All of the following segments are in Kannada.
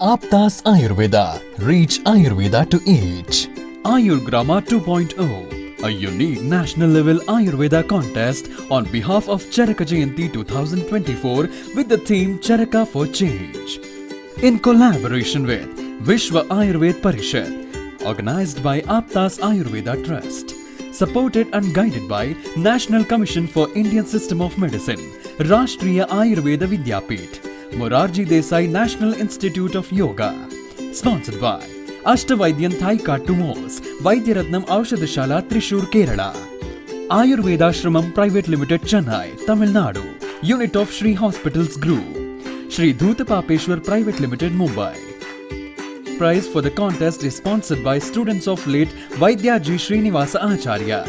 Aptas Ayurveda. Reach Ayurveda to each. Ayurgrama 2.0, a unique national level Ayurveda contest on behalf of Charaka Jayanti 2024 with the theme Charaka for Change. In collaboration with Vishwa Ayurved Parishad, organized by Aptas Ayurveda Trust, supported and guided by National Commission for Indian System of Medicine, Rashtriya Ayurveda Vidyapith, Morarji Desai National Institute of Yoga, sponsored by Ashtavaidyan Thaika Tumos, Vaidyaratnam Aushadashala Trishur, Kerala, Ayurveda Shramam Private Limited, Chennai, Tamil Nadu, Unit of Shri Hospitals Group, Shri Dhutapapeshwar Private Limited, Mumbai. Prize for the contest is sponsored by students of late Vaidyaji Srinivasa Acharya.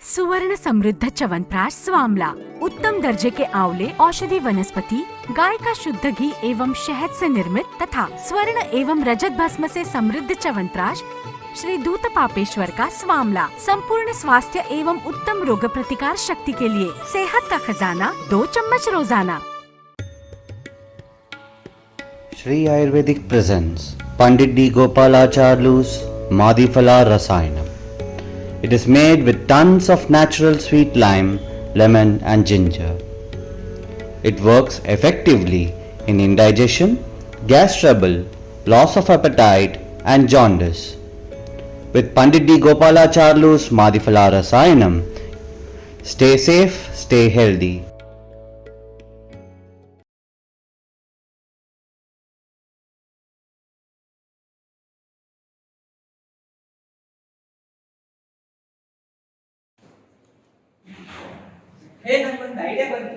सुवर्ण समृद्ध च्यवनप्राश स्वामला, उत्तम दर्जे के आंवले औषधि वनस्पति, गाय का शुद्ध घी एवं शहद से निर्मित तथा स्वर्ण एवं रजत भस्म से समृद्ध च्यवनप्राश श्री धूतपापेश्वर का स्वामला, संपूर्ण स्वास्थ्य एवं उत्तम रोग प्रतिकार शक्ति के लिए सेहत का खजाना, 2 चम्मच रोजाना। Sri Ayurvedic presents Pandit D. Gopalacharlu's Madhifala Rasayanam. It is made with tons of natural sweet lime, lemon and ginger. It works effectively in indigestion, gas trouble, loss of appetite and jaundice. With Pandit D. Gopalacharlu's Madhifala Rasayanam, stay safe, stay healthy. ನಮ್ಗೊಂದು ಐಡಿಯಾ ಬಂತು.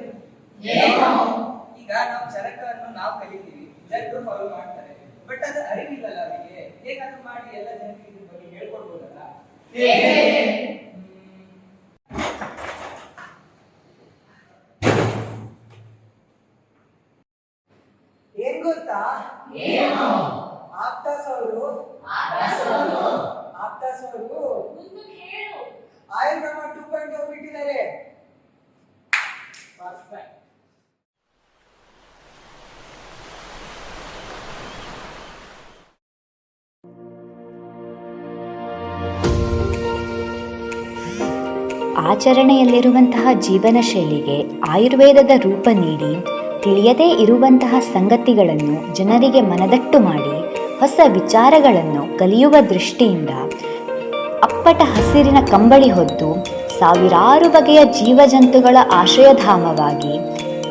ಈಗ ನಾವು ಚರಕವನ್ನು ನಾವು ಕಲಿತೀವಿ, ಜನರು ಫಾಲೋ ಮಾಡ್ತಾರೆ, ಬಟ್ ಅದು ಅರಿವಿಲ್ಲಲ್ಲ ಅವರಿಗೆ. ಹೇಗಾದ್ರೂ ಮಾಡಿ ಎಲ್ಲ ಜನರಿಗೆ ಇದ್ರ ಬಗ್ಗೆ ಹೇಳ್ಕೊಡ್ಬೋದಲ್ಲ? ಏನ್ ಗೊತ್ತಾ, ಆಪ್ತಾಸ್ ಅವರು ಆಯುರ್ಗ್ರಾಮ 2.0 ಬಿಟ್ಟಿದ್ದಾರೆ. Perfect. ಆಚರಣೆಯಲ್ಲಿರುವಂತಹ ಜೀವನ ಶೈಲಿಗೆ ಆಯುರ್ವೇದದ ರೂಪ ನೀಡಿ ತಿಳಿಯದೇ ಇರುವಂತಹ ಸಂಗತಿಗಳನ್ನು ಜನರಿಗೆ ಮನದಟ್ಟು ಮಾಡಿ ಹೊಸ ವಿಚಾರಗಳನ್ನು ಕಲಿಯುವ ದೃಷ್ಟಿಯಿಂದ ಅಪ್ಪಟ ಹಸಿರಿನ ಕಂಬಳಿ ಹೊದ್ದು ಸಾವಿರಾರು ಬಗೆಯ ಜೀವಜಂತುಗಳ ಆಶ್ರಯಧಾಮವಾಗಿ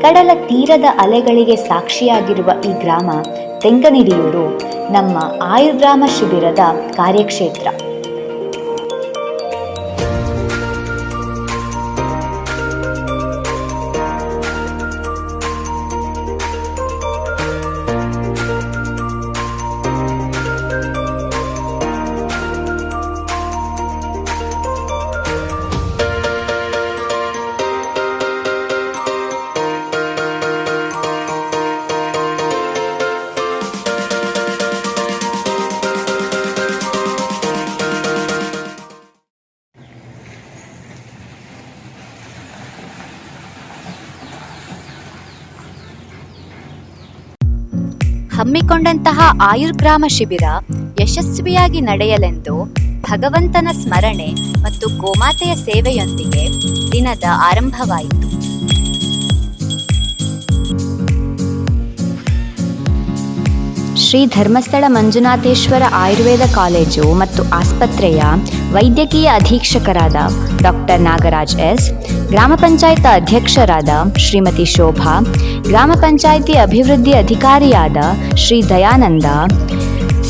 ಕಡಲ ತೀರದ ಅಲೆಗಳಿಗೆ ಸಾಕ್ಷಿಯಾಗಿರುವ ಈ ಗ್ರಾಮ ತೆಂಕನಿಡಿಯೂರು ನಮ್ಮ ಆಯುರ್ಗ್ರಾಮ ಶಿಬಿರದ ಕಾರ್ಯಕ್ಷೇತ್ರ. ಹಮ್ಮಿಕೊಂಡಂತಹ ಆಯುರ್ಗ್ರಾಮ ಶಿಬಿರ ಯಶಸ್ವಿಯಾಗಿ ನಡೆಯಲೆಂದು ಭಗವಂತನ ಸ್ಮರಣೆ ಮತ್ತು ಗೋಮಾತೆಯ ಸೇವೆಯೊಂದಿಗೆ ದಿನದ ಆರಂಭವಾಯಿತು. ಶ್ರೀ ಧರ್ಮಸ್ಥಳ ಮಂಜುನಾಥೇಶ್ವರ ಆಯುರ್ವೇದ ಕಾಲೇಜು ಮತ್ತು ಆಸ್ಪತ್ರೆಯ ವೈದ್ಯಕೀಯ ಅಧೀಕ್ಷಕರಾದ ಡಾಕ್ಟರ್ ನಾಗರಾಜ್ ಎಸ್, ಗ್ರಾಮ ಪಂಚಾಯತ್ ಅಧ್ಯಕ್ಷರಾದ ಶ್ರೀಮತಿ ಶೋಭಾ, ಗ್ರಾಮ ಪಂಚಾಯಿತಿ ಅಭಿವೃದ್ಧಿ ಅಧಿಕಾರಿಯಾದ ಶ್ರೀ ದಯಾನಂದ,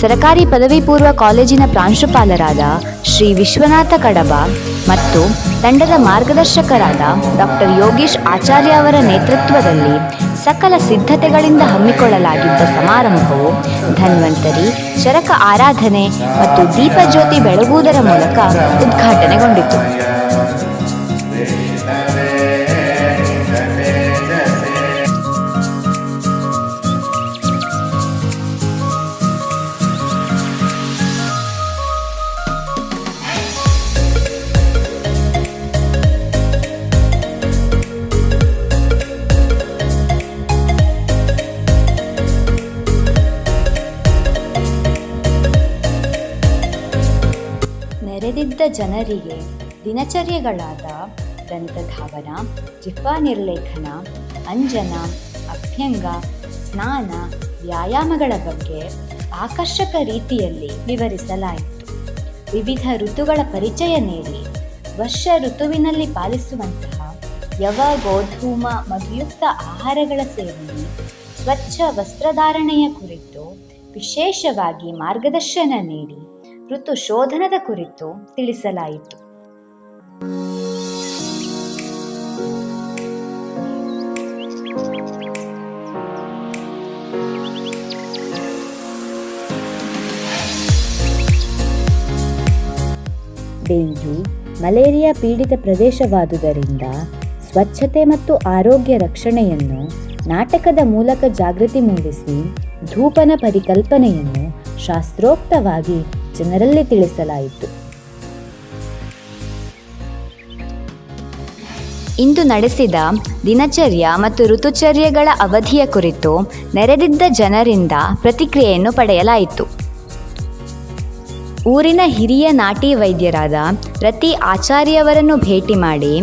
ಸರಕಾರಿ ಪದವಿ ಪೂರ್ವ ಕಾಲೇಜಿನ ಪ್ರಾಂಶುಪಾಲರಾದ ಶ್ರೀ ವಿಶ್ವನಾಥ ಕಡಬ ಮತ್ತು ತಂಡದ ಮಾರ್ಗದರ್ಶಕರಾದ ಡಾಕ್ಟರ್ ಯೋಗೀಶ್ ಆಚಾರ್ಯ ಅವರ ನೇತೃತ್ವದಲ್ಲಿ ಸಕಲ ಸಿದ್ಧತೆಗಳಿಂದ ಹಮ್ಮಿಕೊಳ್ಳಲಾಗಿದ್ದ ಸಮಾರಂಭವು ಧನ್ವಂತರಿ, ಚರಕ ಆರಾಧನೆ ಮತ್ತು ದೀಪಜ್ಯೋತಿ ಬೆಳಗುವುದರ ಮೂಲಕ ಉದ್ಘಾಟನೆಗೊಂಡಿತು. ನೆರೆದಿದ್ದ ಜನರಿಗೆ ದಿನಚರ್ಯಗಳಾದ ದಂತಧಾವನ, ಜಿಹ್ವಾ ನಿರ್ಲೇಖನ, ಅಂಜನ, ಅಭ್ಯಂಗ, ಸ್ನಾನ, ವ್ಯಾಯಾಮಗಳ ಬಗ್ಗೆ ಆಕರ್ಷಕ ರೀತಿಯಲ್ಲಿ ವಿವರಿಸಲಾಯಿತು. ವಿವಿಧ ಋತುಗಳ ಪರಿಚಯ ನೀಡಿ ವರ್ಷ ಋತುವಿನಲ್ಲಿ ಪಾಲಿಸುವಂತಹ ಯವ, ಗೋಧೂಮ, ಮಧುಯುಕ್ತ ಆಹಾರಗಳ ಸೇವನೆ, ಸ್ವಚ್ಛ ವಸ್ತ್ರಧಾರಣೆಯ ಕುರಿತು ವಿಶೇಷವಾಗಿ ಮಾರ್ಗದರ್ಶನ ನೀಡಿ ಋತು ಶೋಧನದ ಕುರಿತು ತಿಳಿಸಲಾಯಿತು. ಡೆಂಗ್ಯೂ, ಮಲೇರಿಯಾ ಪೀಡಿತ ಪ್ರದೇಶವಾದುದರಿಂದ ಸ್ವಚ್ಛತೆ ಮತ್ತು ಆರೋಗ್ಯ ರಕ್ಷಣೆಯನ್ನು ನಾಟಕದ ಮೂಲಕ ಜಾಗೃತಿ ಮೂಡಿಸಿ ಧೂಪನ ಪರಿಕಲ್ಪನೆಯನ್ನು ಶಾಸ್ತ್ರೋಕ್ತವಾಗಿ ಜನರಲ್ಲಿ ತಿಳಿಸಲಾಯಿತು. ಇಂದು ನಡೆಸಿದ ದಿನಚರ್ಯ ಮತ್ತು ಋತುಚರ್ಯಗಳ ಅವಧಿಯ ಕುರಿತು ನೆರೆದಿದ್ದ ಜನರಿಂದ ಪ್ರತಿಕ್ರಿಯೆಯನ್ನು ಪಡೆಯಲಾಯಿತು. ಊರಿನ ಹಿರಿಯ ನಾಟಿ ವೈದ್ಯರಾದ ರತಿ ಆಚಾರ್ಯವರನ್ನು ಭೇಟಿ ಮಾಡಿ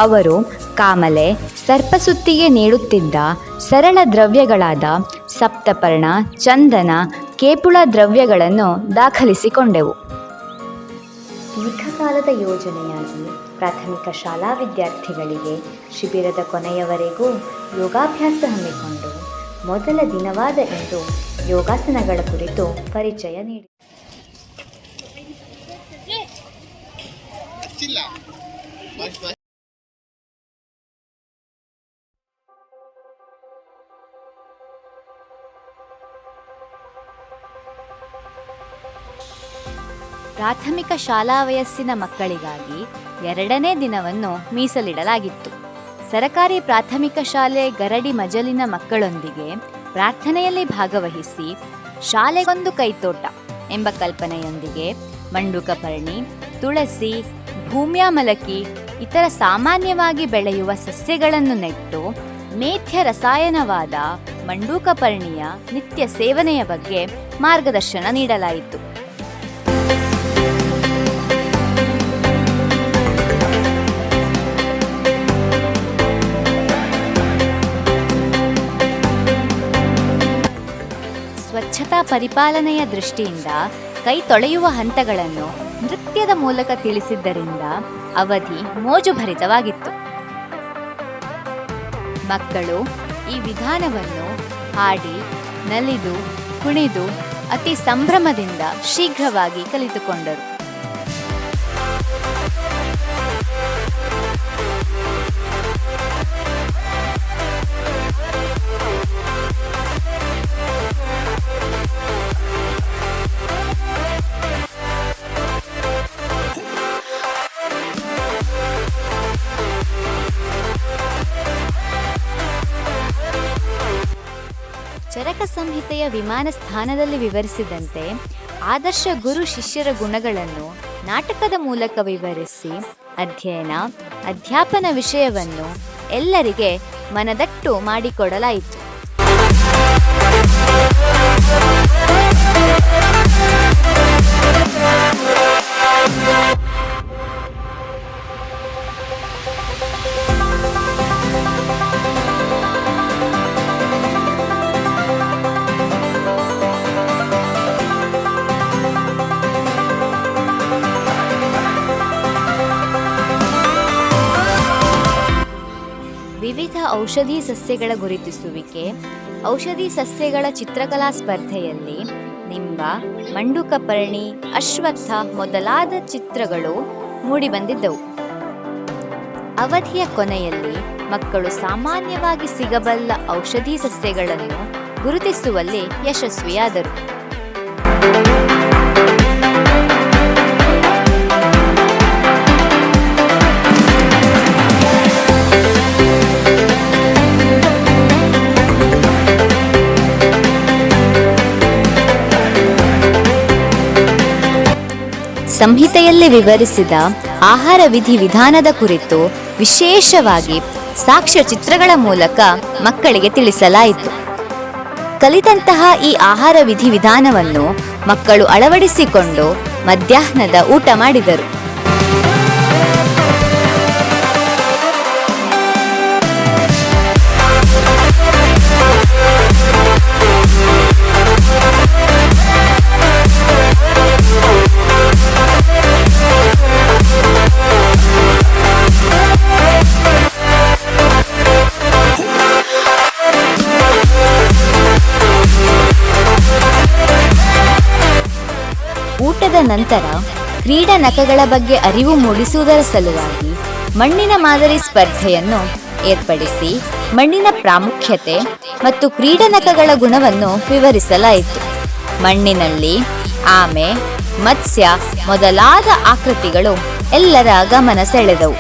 ಅವರು ಕಾಮಲೆ, ಸರ್ಪಸುತ್ತಿಗೆ ನೀಡುತ್ತಿದ್ದ ಸರಳ ದ್ರವ್ಯಗಳಾದ ಸಪ್ತಪರ್ಣ, ಚಂದನ, ಕೇಪುಳ ದ್ರವ್ಯಗಳನ್ನು ದಾಖಲಿಸಿಕೊಂಡೆವು. ದೀರ್ಘಕಾಲದ ಯೋಜನೆಯಾಗಿ ಪ್ರಾಥಮಿಕ ಶಾಲಾ ವಿದ್ಯಾರ್ಥಿಗಳಿಗೆ ಶಿಬಿರದ ಕೊನೆಯವರೆಗೂ ಯೋಗಾಭ್ಯಾಸ ಹಮ್ಮಿಕೊಂಡು ಮೊದಲ ದಿನವಾದ ಇಂದು ಯೋಗಾಸನಗಳ ಕುರಿತು ಪರಿಚಯ ನೀಡಿ ಪ್ರಾಥಮಿಕ ಶಾಲಾ ವಯಸ್ಸಿನ ಮಕ್ಕಳಿಗಾಗಿ 2ನೇ ದಿನವನ್ನು ಮೀಸಲಿಡಲಾಗಿತ್ತು. ಸರಕಾರಿ ಪ್ರಾಥಮಿಕ ಶಾಲೆ ಗರಡಿ ಮಜಲಿನ ಮಕ್ಕಳೊಂದಿಗೆ ಪ್ರಾರ್ಥನೆಯಲ್ಲಿ ಭಾಗವಹಿಸಿ ಶಾಲೆಗೊಂದು ಕೈತೋಟ ಎಂಬ ಕಲ್ಪನೆಯೊಂದಿಗೆ ಮಂಡುಕಪರ್ಣಿ, ತುಳಸಿ, ಭೂಮ್ಯಾಮಲಕಿ ಇತರ ಸಾಮಾನ್ಯವಾಗಿ ಬೆಳೆಯುವ ಸಸ್ಯಗಳನ್ನು ನೆಟ್ಟು ಮೇಥ್ಯ ರಸಾಯನವಾದ ಮಂಡೂಕಪರ್ಣಿಯ ನಿತ್ಯ ಸೇವನೆಯ ಬಗ್ಗೆ ಮಾರ್ಗದರ್ಶನ ನೀಡಲಾಯಿತು. ಸ್ವಚ್ಛತಾ ಪರಿಪಾಲನೆಯ ದೃಷ್ಟಿಯಿಂದ ಕೈ ತೊಳೆಯುವ ಹಂತಗಳನ್ನು ನೃತ್ಯದ ಮೂಲಕ ತಿಳಿಸಿದ್ದರಿಂದ ಅವಧಿ ಮೋಜುಭರಿತವಾಗಿತ್ತು. ಮಕ್ಕಳು ಈ ವಿಧಾನವನ್ನು ಹಾಡಿ, ನಲಿದು, ಕುಣಿದು ಅತಿ ಸಂಭ್ರಮದಿಂದ ಶೀಘ್ರವಾಗಿ ಕಲಿತುಕೊಂಡರು. ಚರಕ ಸಂಹಿತೆಯ ವಿಮಾನ ಸ್ಥಾನದಲ್ಲಿ ವಿವರಿಸಿದಂತೆ ಆದರ್ಶ ಗುರು ಶಿಷ್ಯರ ಗುಣಗಳನ್ನು ನಾಟಕದ ಮೂಲಕ ವಿವರಿಸಿ ಅಧ್ಯಯನ, ಅಧ್ಯಾಪನ ವಿಷಯವನ್ನು ಎಲ್ಲರಿಗೆ ಮನದಟ್ಟು ಮಾಡಿಕೊಡಲಾಯಿತು. ವಿವಿಧ ಔಷಧಿ ಸಸ್ಯಗಳ ಗುರುತಿಸುವಿಕೆ. ಔಷಧಿ ಸಸ್ಯಗಳ ಚಿತ್ರಕಲಾ ಸ್ಪರ್ಧೆಯಲ್ಲಿ ನಿಂಬ, ಮಂಡುಕಪರ್ಣಿ, ಅಶ್ವತ್ಥ ಮೊದಲಾದ ಚಿತ್ರಗಳು ಮೂಡಿಬಂದಿದ್ದವು. ಅವಧಿಯ ಕೊನೆಯಲ್ಲಿ ಮಕ್ಕಳು ಸಾಮಾನ್ಯವಾಗಿ ಸಿಗಬಲ್ಲ ಔಷಧಿ ಸಸ್ಯಗಳನ್ನು ಗುರುತಿಸುವಲ್ಲಿ ಯಶಸ್ವಿಯಾದರು. ಸಂಹಿತೆಯಲ್ಲಿ ವಿವರಿಸಿದ ಆಹಾರ ವಿಧಿ ವಿಧಾನದ ಕುರಿತು ವಿಶೇಷವಾಗಿ ಸಾಕ್ಷ್ಯ ಚಿತ್ರಗಳ ಮೂಲಕ ಮಕ್ಕಳಿಗೆ ತಿಳಿಸಲಾಯಿತು. ಕಲಿತಂತಹ ಈ ಆಹಾರ ವಿಧಿ ವಿಧಾನವನ್ನು ಮಕ್ಕಳು ಅಳವಡಿಸಿಕೊಂಡು ಮಧ್ಯಾಹ್ನದ ಊಟ ಮಾಡಿದರು. ಊಟದ ನಂತರ ಕ್ರೀಡಾನಕಗಳ ಬಗ್ಗೆ ಅರಿವು ಮೂಡಿಸುವುದರ ಸಲುವಾಗಿ ಮಣ್ಣಿನ ಮಾದರಿ ಸ್ಪರ್ಧೆಯನ್ನು ಏರ್ಪಡಿಸಿ ಮಣ್ಣಿನ ಪ್ರಾಮುಖ್ಯತೆ ಮತ್ತು ಕ್ರೀಡಾನಕಗಳ ಗುಣವನ್ನು ವಿವರಿಸಲಾಯಿತು. ಮಣ್ಣಿನಲ್ಲಿ ಆಮೆ, ಮತ್ಸ್ಯ ಮೊದಲಾದ ಆಕೃತಿಗಳು ಎಲ್ಲರ ಗಮನ ಸೆಳೆದವು.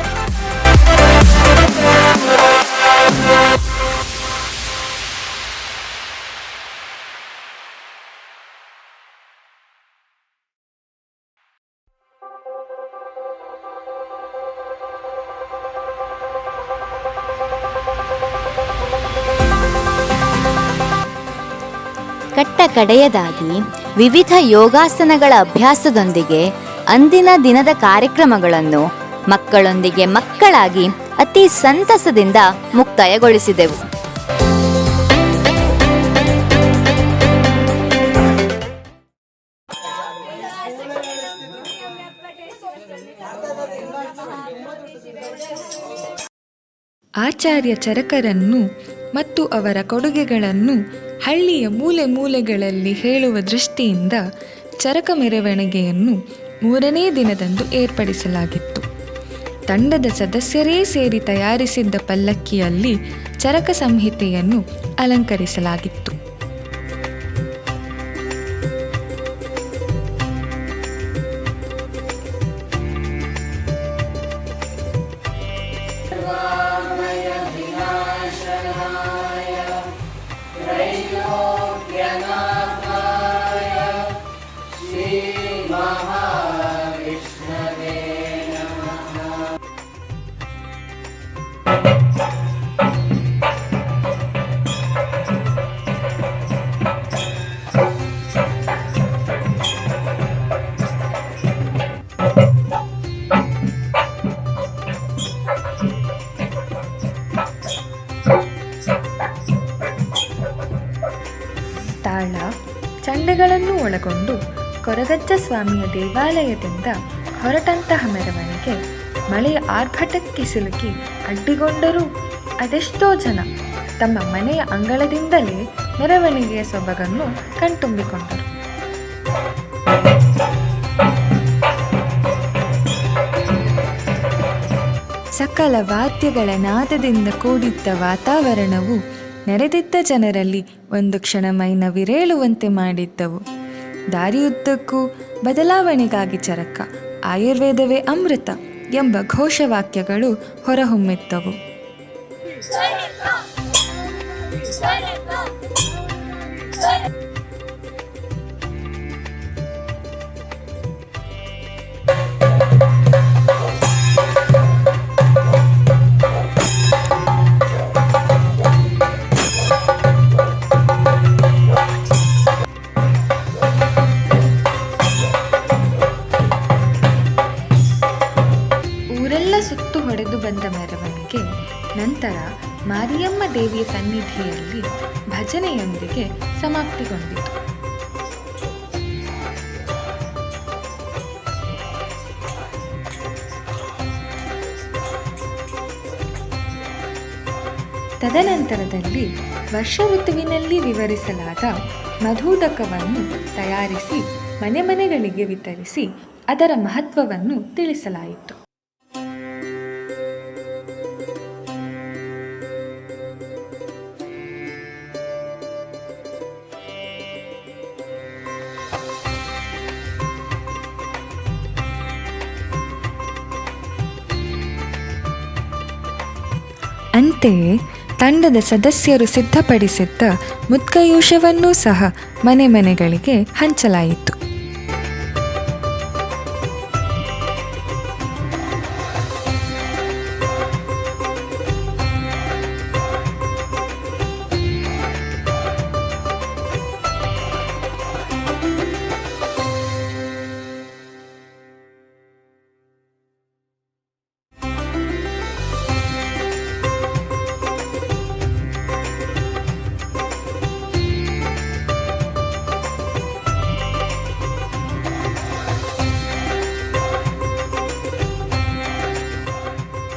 ಕಟ್ಟ ಕಡೆಯದಾಗಿ ವಿವಿಧ ಯೋಗಾಸನಗಳ ಅಭ್ಯಾಸದೊಂದಿಗೆ ಅಂದಿನ ದಿನದ ಕಾರ್ಯಕ್ರಮಗಳನ್ನು ಮಕ್ಕಳೊಂದಿಗೆ ಮಕ್ಕಳಾಗಿ ಅತಿ ಸಂತಸದಿಂದ ಮುಕ್ತಾಯಗೊಳಿಸಿದೆವು. ಆಚಾರ್ಯ ಚರಕರನ್ನು ಮತ್ತು ಅವರ ಕೊಡುಗೆಗಳನ್ನು ಹಳ್ಳಿಯ ಮೂಲೆ ಮೂಲೆಗಳಲ್ಲಿ ಹೇಳುವ ದೃಷ್ಟಿಯಿಂದ ಚರಕ ಮೆರವಣಿಗೆಯನ್ನು 3ನೇ ದಿನದಂದು ಏರ್ಪಡಿಸಲಾಗಿತ್ತು. ತಂಡದ ಸದಸ್ಯರೇ ಸೇರಿ ತಯಾರಿಸಿದ್ದ ಪಲ್ಲಕ್ಕಿಯಲ್ಲಿ ಚರಕ ಸಂಹಿತೆಯನ್ನು ಅಲಂಕರಿಸಲಾಗಿತ್ತು. ತಾಳ, ಚಂಡೆಗಳನ್ನು ಒಳಗೊಂಡು ಕೊರಗಜ್ಜ ಸ್ವಾಮಿಯ ದೇವಾಲಯದಿಂದ ಹೊರಟಂತಹ ಮೆರವಣಿಗೆ ಮಳೆಯ ಆರ್ಭಟಕ್ಕೆ ಸಿಲುಕಿ ಅಡ್ಡಿಗೊಂಡರೂ ಅದೆಷ್ಟೋ ಜನ ತಮ್ಮ ಮನೆಯ ಅಂಗಳದಿಂದಲೇ ಮೆರವಣಿಗೆಯ ಸೊಬಗನ್ನು ಕಣ್ತುಂಬಿಕೊಂಡರು. ಸಕಲ ವಾದ್ಯಗಳ ನಾದದಿಂದ ಕೂಡಿದ್ದ ವಾತಾವರಣವು ನೆರೆದಿದ್ದ ಜನರಲ್ಲಿ ಒಂದು ಕ್ಷಣ ಮೈನ ವಿರೇಳುವಂತೆ ಮಾಡಿದ್ದವು. ದಾರಿಯುದ್ದಕ್ಕೂ ಬದಲಾವಣೆಗಾಗಿ ಚರಕ, ಆಯುರ್ವೇದವೇ ಅಮೃತ ಎಂಬ ಘೋಷವಾಕ್ಯಗಳು ಹೊರಹೊಮ್ಮಿದ್ದವು. ಮಾರಿಯಮ್ಮ ದೇವಿಯ ಸನ್ನಿಧಿಯಲ್ಲಿ ಭಜನೆಯೊಂದಿಗೆ ಸಮಾಪ್ತಿಗೊಂಡಿತು. ತದನಂತರದಲ್ಲಿ ವರ್ಷ ಋತುವಿನಲ್ಲಿ ವಿವರಿಸಲಾದ ಮಧುದಕವನ್ನು ತಯಾರಿಸಿ ಮನೆ ಮನೆಗಳಿಗೆ ವಿತರಿಸಿ ಅದರ ಮಹತ್ವವನ್ನು ತಿಳಿಸಲಾಯಿತು. ಅಂತೆಯೇ ತಂಡದ ಸದಸ್ಯರು ಸಿದ್ಧಪಡಿಸಿದ್ದ ಮುತ್ಕಯೂಷವನ್ನೂ ಸಹ ಮನೆ ಮನೆಗಳಿಗೆ ಹಂಚಲಾಯಿತು.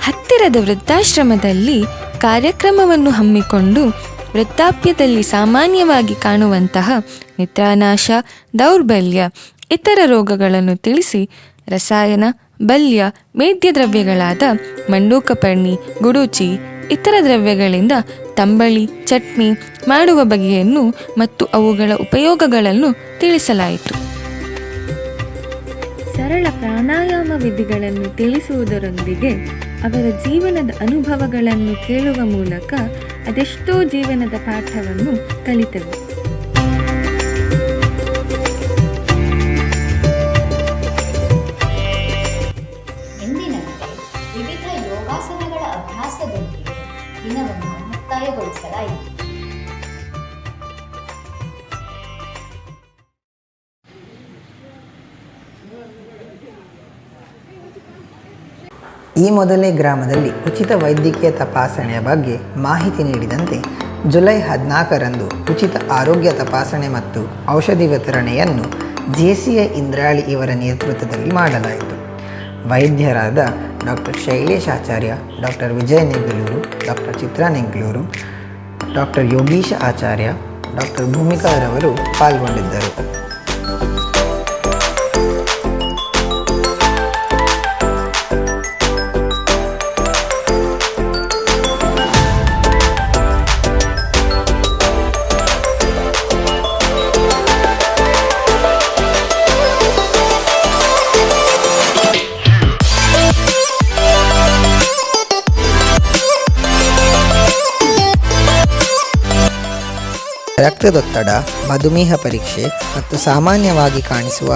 ಹತ್ತಿರದ ವೃದ್ಧಾಶ್ರಮದಲ್ಲಿ ಕಾರ್ಯಕ್ರಮವನ್ನು ಹಮ್ಮಿಕೊಂಡು ವೃದ್ಧಾಪ್ಯದಲ್ಲಿ ಸಾಮಾನ್ಯವಾಗಿ ಕಾಣುವಂತಹ ನಿದ್ರಾನಾಶ, ದೌರ್ಬಲ್ಯ, ಇತರ ರೋಗಗಳನ್ನು ತಿಳಿಸಿ ರಸಾಯನ, ಬಲ್ಯ, ಮೇದ್ಯ ದ್ರವ್ಯಗಳಾದ ಮಂಡೂಕಪರ್ಣಿ, ಗುಡೂಚಿ, ಇತರ ದ್ರವ್ಯಗಳಿಂದ ತಂಬಳಿ, ಚಟ್ನಿ ಮಾಡುವ ಬಗೆಯನ್ನು ಮತ್ತು ಅವುಗಳ ಉಪಯೋಗಗಳನ್ನು ತಿಳಿಸಲಾಯಿತು. ಸರಳ ಪ್ರಾಣಾಯಾಮ ವಿಧಿಗಳನ್ನು ತಿಳಿಸುವುದರೊಂದಿಗೆ ಅವರ ಜೀವನದ ಅನುಭವಗಳನ್ನು ಕೇಳುವ ಮೂಲಕ ಅದೆಷ್ಟೋ ಜೀವನದ ಪಾಠವನ್ನು ಕಲಿತೆವು. ಎಂದಿನಂತೆ ವಿವಿಧ ಯೋಗಾಸನಗಳ ಅಭ್ಯಾಸದೊಂದಿಗೆ ದಿನವನ್ನು ಮುಕ್ತಾಯಗೊಳಿಸಲಾಯಿತು. ಈ ಮೊದಲೇ ಗ್ರಾಮದಲ್ಲಿ ಉಚಿತ ವೈದ್ಯಕೀಯ ತಪಾಸಣೆಯ ಬಗ್ಗೆ ಮಾಹಿತಿ ನೀಡಿದಂತೆ ಜುಲೈ 14ರಂದು ಉಚಿತ ಆರೋಗ್ಯ ತಪಾಸಣೆ ಮತ್ತು ಔಷಧಿ ವಿತರಣೆಯನ್ನು ಜೆಸಿಐ ಇಂದ್ರಾಳಿ ಇವರ ನೇತೃತ್ವದಲ್ಲಿ ಮಾಡಲಾಯಿತು. ವೈದ್ಯರಾದ ಡಾಕ್ಟರ್ ಶೈಲೇಶ್ ಆಚಾರ್ಯ, ಡಾಕ್ಟರ್ ವಿಜಯ್ ನೆಗ್ಲೂರು, ಡಾಕ್ಟರ್ ಚಿತ್ರಾ ನೆಗ್ಲೂರು, ಡಾಕ್ಟರ್ ಯೋಗೀಶ ಆಚಾರ್ಯ, ಡಾಕ್ಟರ್ ಭೂಮಿಕಾರವರು ಪಾಲ್ಗೊಂಡಿದ್ದರು. ರಕ್ತದೊತ್ತಡ, ಮಧುಮೇಹ ಪರೀಕ್ಷೆ ಮತ್ತು ಸಾಮಾನ್ಯವಾಗಿ ಕಾಣಿಸುವ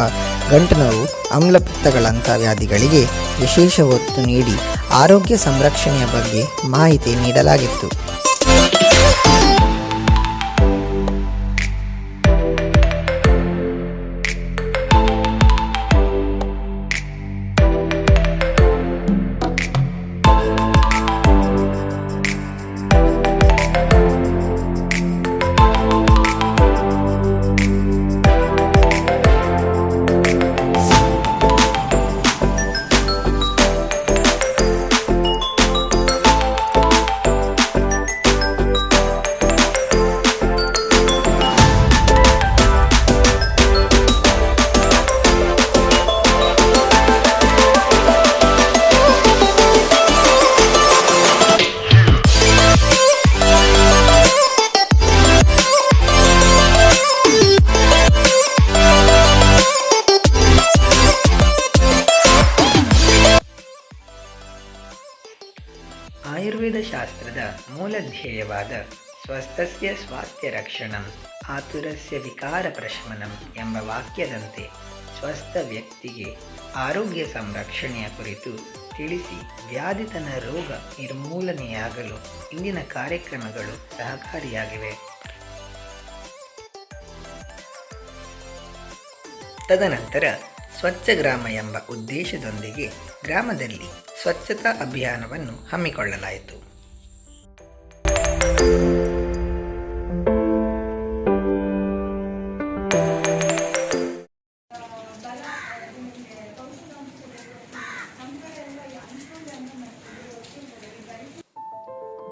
ಗಂಟು ನೋವು, ಆಮ್ಲಪಿತ್ತಗಳಂಥ ವ್ಯಾಧಿಗಳಿಗೆ ವಿಶೇಷ ಒತ್ತು ನೀಡಿ ಆರೋಗ್ಯ ಸಂರಕ್ಷಣೆಯ ಬಗ್ಗೆ ಮಾಹಿತಿ ನೀಡಲಾಗಿತ್ತು. ಆಯುರ್ವೇದ ಶಾಸ್ತ್ರದ ಮೂಲ ಧ್ಯೇಯವಾದ ಸ್ವಸ್ಥಸ್ಯ ಸ್ವಾಸ್ಥ್ಯ ರಕ್ಷಣಂ ಆತುರಸ್ಯ ವಿಕಾರ ಪ್ರಶಮನಂ ಎಂಬ ವಾಕ್ಯದಂತೆ ಸ್ವಸ್ಥ ವ್ಯಕ್ತಿಗೆ ಆರೋಗ್ಯ ಸಂರಕ್ಷಣೆಯ ಕುರಿತು ತಿಳಿಸಿ ವ್ಯಾಧಿತನ ರೋಗ ನಿರ್ಮೂಲನೆಯಾಗಲು ಇಂದಿನ ಕಾರ್ಯಕ್ರಮಗಳು ಸಹಕಾರಿಯಾಗಿವೆ. ತದನಂತರ ಸ್ವಚ್ಛ ಗ್ರಾಮ ಎಂಬ ಉದ್ದೇಶದೊಂದಿಗೆ ಗ್ರಾಮದಲ್ಲಿ ಸ್ವಚ್ಛತಾ ಅಭಿಯಾನವನ್ನು ಹಮ್ಮಿಕೊಳ್ಳಲಾಯಿತು.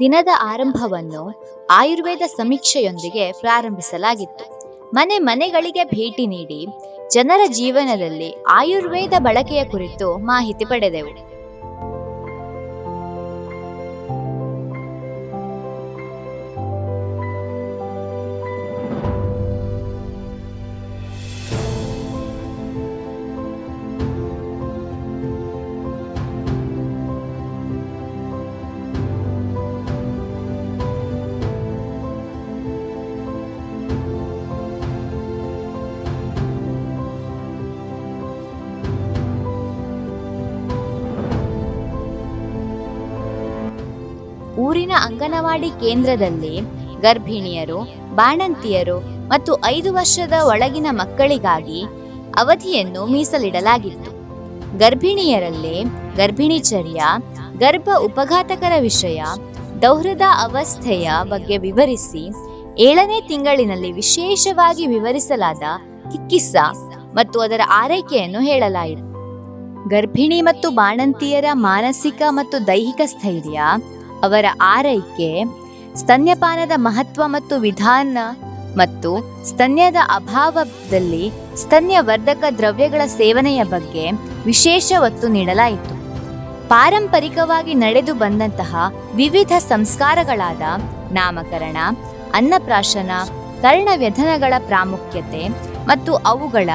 ದಿನದ ಆರಂಭವನ್ನು ಆಯುರ್ವೇದ ಸಮೀಕ್ಷೆಯೊಂದಿಗೆ ಪ್ರಾರಂಭಿಸಲಾಗಿತ್ತು. ಮನೆ ಮನೆಗಳಿಗೆ ಭೇಟಿ ನೀಡಿ ಜನರ ಜೀವನದಲ್ಲಿ ಆಯುರ್ವೇದ ಬಳಕೆಯ ಕುರಿತು ಮಾಹಿತಿ ಪಡೆದೆವು. ಊರಿನ ಅಂಗನವಾಡಿ ಕೇಂದ್ರದಲ್ಲಿ ಗರ್ಭಿಣಿಯರು, ಬಾಣಂತಿಯರು ಮತ್ತು 5 ವರ್ಷದ ಒಳಗಿನ ಮಕ್ಕಳಿಗಾಗಿ ಅವಧಿಯನ್ನು ಮೀಸಲಿಡಲಾಗಿತ್ತು. ಗರ್ಭಿಣಿಯರಲ್ಲೇ ಗರ್ಭಿಣಿಚರ್ಯ, ಗರ್ಭ ಉಪಘಾತಕರ ವಿಷಯ, ದೌರ್ಭದ ಅವಸ್ಥೆಯ ಬಗ್ಗೆ ವಿವರಿಸಿ 7ನೇ ತಿಂಗಳಿನಲ್ಲಿ ವಿಶೇಷವಾಗಿ ವಿವರಿಸಲಾದ ಕಿಕ್ಕಿಸ್ಸ ಮತ್ತು ಅದರ ಆರೈಕೆಯನ್ನು ಹೇಳಲಾಯಿತು. ಗರ್ಭಿಣಿ ಮತ್ತು ಬಾಣಂತಿಯರ ಮಾನಸಿಕ ಮತ್ತು ದೈಹಿಕ ಸ್ಥೈರ್ಯ, ಅವರ ಆರೈಕೆ, ಸ್ತನ್ಯಪಾನದ ಮಹತ್ವ ಮತ್ತು ವಿಧಾನ ಮತ್ತು ಸ್ತನ್ಯದ ಅಭಾವದಲ್ಲಿ ಸ್ತನ್ಯವರ್ಧಕ ದ್ರವ್ಯಗಳ ಸೇವನೆಯ ಬಗ್ಗೆ ವಿಶೇಷ ಒತ್ತು ನೀಡಲಾಯಿತು. ಪಾರಂಪರಿಕವಾಗಿ ನಡೆದು ಬಂದಂತಹ ವಿವಿಧ ಸಂಸ್ಕಾರಗಳಾದ ನಾಮಕರಣ, ಅನ್ನಪ್ರಾಶನ, ಕರ್ಣವ್ಯಧನಗಳ ಪ್ರಾಮುಖ್ಯತೆ ಮತ್ತು ಅವುಗಳ